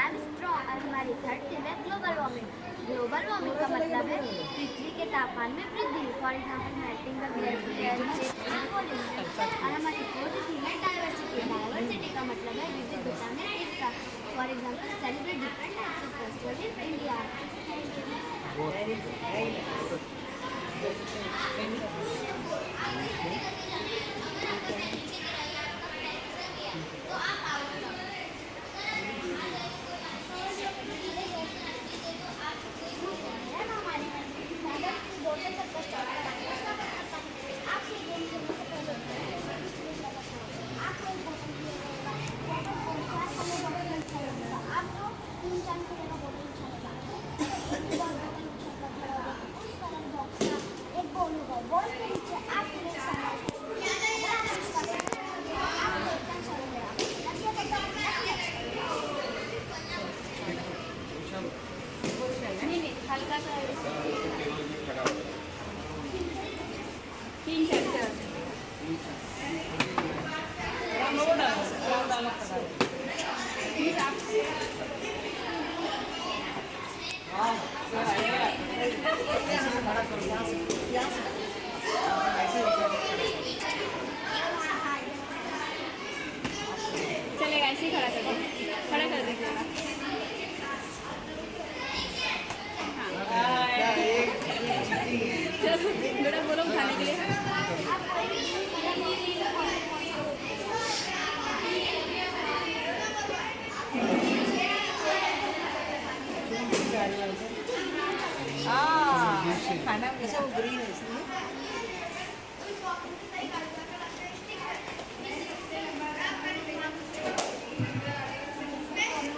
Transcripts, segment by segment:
I am strong. और हमारी third thing है ग्लोबल वार्मिंग। ग्लोबल वार्मिंग का मतलब है पृथ्वी के तापमान में वृद्धि, for example melting the glacier. और हमारी फोर्थ थिंग है डाइवर्सिटी। डाइवर्सिटी का मतलब है विविधता में एकता, for example celebrate different types of festival in India. हल्का सा तीन चार चलेगा, ऐसे ही खड़ा कर दीजिएगा। चलो बेटा बोलो खाने के लिए। खाना कैसा वो ग्रीन है इसलिए।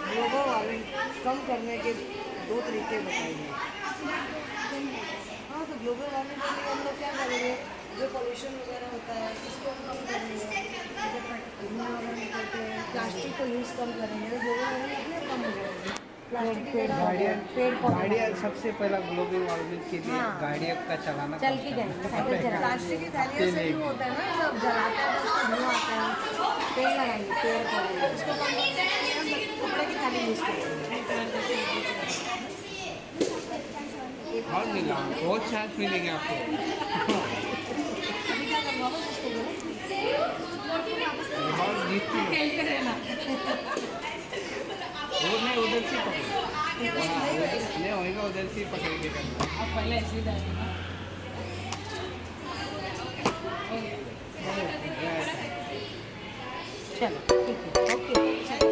ग्लोबल वार्मिंग कम करने के 2 तरीके बताइए। हाँ, तो ग्लोबल वार्मिंग के लिए हम लोग क्या करेंगे, जो पोल्यूशन वगैरह होता है इसको हम कम करेंगे, धुआं वगैरह निकलते हैं, प्लास्टिक को यूज़ कम करेंगे तो ग्लोबल वार्मिंग इतने कम हो जाएगी। प्लास्टिक गाड़ियाँ सबसे पहला ग्लोबल वार्मिंग के लिए गाड़ियों का चलाना चल के जाएंगे। प्लास्टिक की थैलियों से जो होता है ना, सब जलाते हैं तो उसको धुआं आता है। पेड़ लगाएंगे, पेड़ पौधे उसको कम करने के लिए हम कपड़े की थैली यूज़ करेंगे। और मिला बहुत चांस मिलेंगे आपको। अभी क्या करना होगा उसको और जीतती वो नहीं उधर से पकड़ नहीं होएगा, उधर से पकड़ के करना। अब पहले ऐसे चलो ठीक है, ओके।